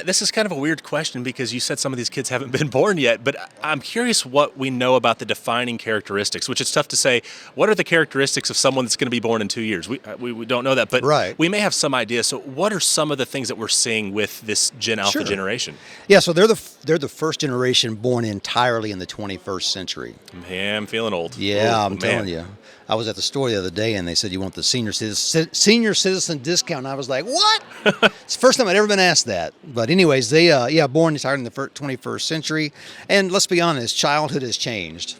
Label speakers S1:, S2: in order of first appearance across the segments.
S1: This is kind of a weird question because you said some of these kids haven't been born yet, but I'm curious what we know about the defining characteristics, which it's tough to say. What are the characteristics of someone that's going to be born in 2 years? We don't know that, but
S2: Right.
S1: we may have some idea. So what are some of the things that we're seeing with this Gen Alpha
S2: Sure.
S1: generation?
S2: Yeah, so they're the first generation born entirely in the 21st century.
S1: Man, I'm feeling old.
S2: Yeah,
S1: Oh,
S2: I'm telling you. I was at the store the other day, and they said, you want the senior citizen discount. And I was like, what? It's the first time I'd ever been asked that. But anyways, they, born entirely in the 21st century. And let's be honest, childhood has changed.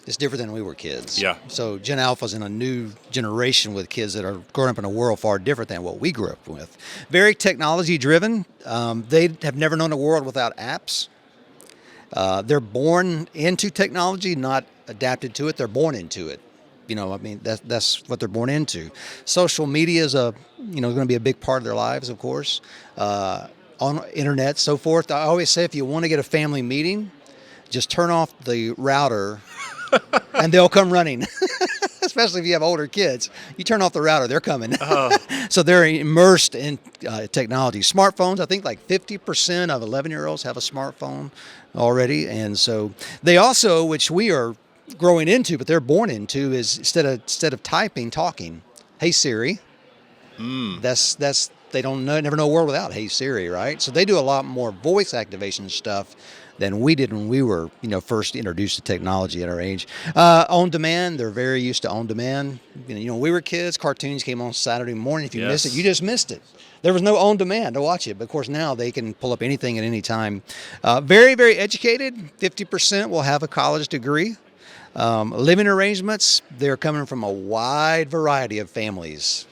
S2: It's different than when we were kids.
S1: Yeah.
S2: So Gen Alpha's in a new generation with kids that are growing up in a world far different than what we grew up with. Very technology driven. They have never known a world without apps. They're born into technology, not adapted to it. They're born into it. That's what they're born into. Social media is going to be a big part of their lives, of course. On internet, so forth. I always say if you want to get a family meeting, just turn off the router and they'll come running. Especially if you have older kids. You turn off the router, they're coming. So they're immersed in technology. Smartphones, I think like 50% of 11-year-olds have a smartphone already. And so they also, which we are growing into, but they're born into, is instead of typing, talking. Hey Siri. That's they never know a world without Hey Siri, right? So they do a lot more voice activation stuff than we did when we were, first introduced to technology at our age. On demand, they're very used to on demand. When we were kids, cartoons came on Saturday morning. If you missed it, you just missed it. There was no on demand to watch it. But of course, now they can pull up anything at any time. Very, very educated. 50% will have a college degree. Living arrangements, they're coming from a wide variety of families.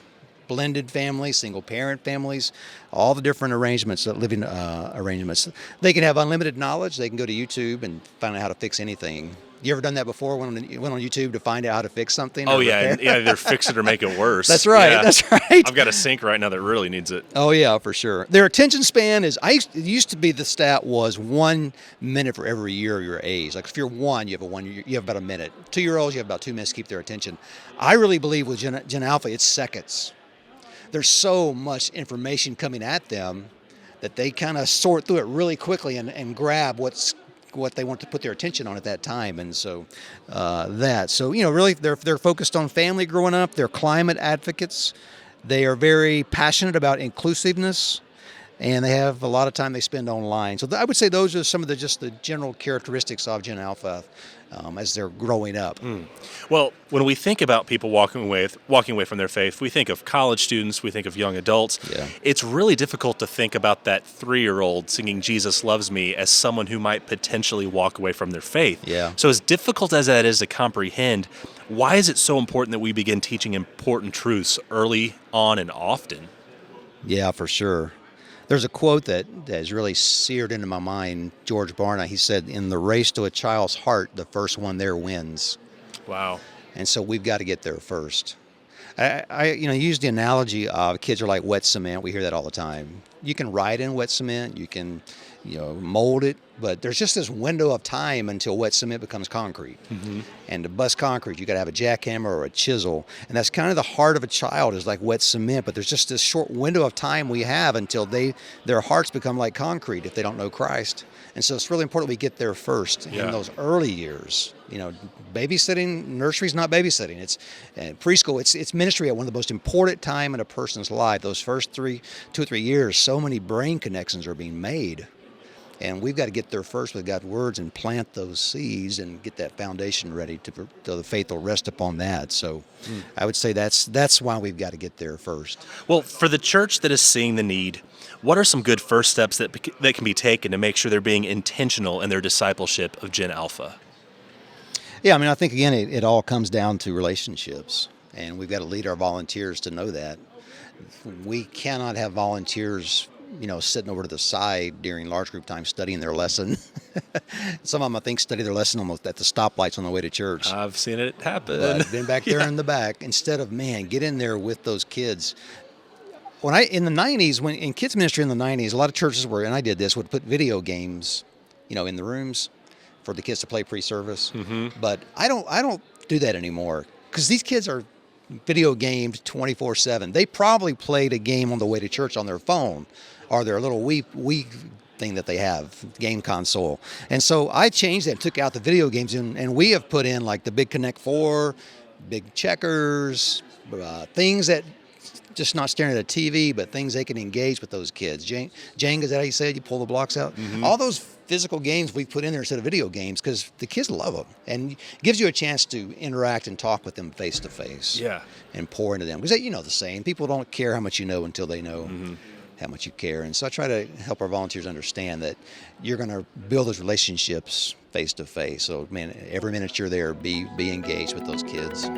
S2: Blended families, single-parent families, all the different arrangements, living arrangements. They can have unlimited knowledge. They can go to YouTube and find out how to fix anything. You ever done that before? Went on YouTube to find out how to fix something?
S1: Oh, yeah. Either fix it or make it worse.
S2: That's right.
S1: Yeah.
S2: That's right.
S1: I've got a sink right now that really needs it.
S2: Oh, yeah, for sure. Their attention span it used to be the stat was 1 minute for every year of your age. Like if you're one, you have about a minute. 2-year-olds, you have about 2 minutes to keep their attention. I really believe with Gen Alpha, it's seconds. There's so much information coming at them that they kind of sort through it really quickly and grab what they want to put their attention on at that time. And so really they're focused on family growing up. They're climate advocates. They are very passionate about inclusiveness, and they have a lot of time they spend online. So I would say those are some of the general characteristics of Gen Alpha as they're growing up.
S1: Well, when we think about people walking away from their faith, we think of college students, we think of young adults.
S2: Yeah.
S1: It's really difficult to think about that 3-year-old singing Jesus Loves Me as someone who might potentially walk away from their faith.
S2: Yeah.
S1: So as difficult as that is to comprehend, why is it so important that we begin teaching important truths early on and often?
S2: Yeah, for sure. There's a quote that has really seared into my mind. George Barna, he said, in the race to a child's heart, the first one there wins.
S1: Wow.
S2: And so we've got to get there first. I use the analogy of kids are like wet cement. We hear that all the time. You can ride in wet cement. You can, mold it. But there's just this window of time until wet cement becomes concrete. Mm-hmm. And to bust concrete, you got to have a jackhammer or a chisel. And that's kind of the heart of a child is like wet cement. But there's just this short window of time we have until their hearts become like concrete if they don't know Christ. And so it's really important we get there first in those early years. Babysitting, nursery's not babysitting. It's preschool. It's ministry at one of the most important time in a person's life. Those first 2 or 3 years, so many brain connections are being made. And we've got to get there first with God's words and plant those seeds and get that foundation ready so the faith will rest upon that. So I would say that's why we've got to get there first.
S1: Well, for the church that is seeing the need, what are some good first steps that can be taken to make sure they're being intentional in their discipleship of Gen Alpha?
S2: Yeah, I think, again, it all comes down to relationships. And we've got to lead our volunteers to know that. We cannot have volunteers sitting over to the side during large group time studying their lesson. Some of them, I think, study their lesson almost at the stoplights on the way to church.
S1: I've seen it happen.
S2: But been back there in the back. Instead of, get in there with those kids. In the 90s, in kids ministry in the 90s, a lot of churches and I did this, would put video games, in the rooms for the kids to play pre-service. Mm-hmm. But I don't do that anymore because these kids are video gamed 24/7. They probably played a game on the way to church on their phone. or their little Wii thing that they have, game console. And so I changed that, took out the video games, and we have put in like the big Connect 4, big checkers, things that just not staring at a TV, but things they can engage with those kids. Jenga, is that how you say it? You pull the blocks out? Mm-hmm. All those physical games we put in there instead of video games because the kids love them and gives you a chance to interact and talk with them face to face.
S1: Yeah.
S2: And pour into them. Because the saying, people don't care how much you know until they know how much you care. And so I try to help our volunteers understand that you're going to build those relationships face to face. So, man, every minute you're there, be engaged with those kids.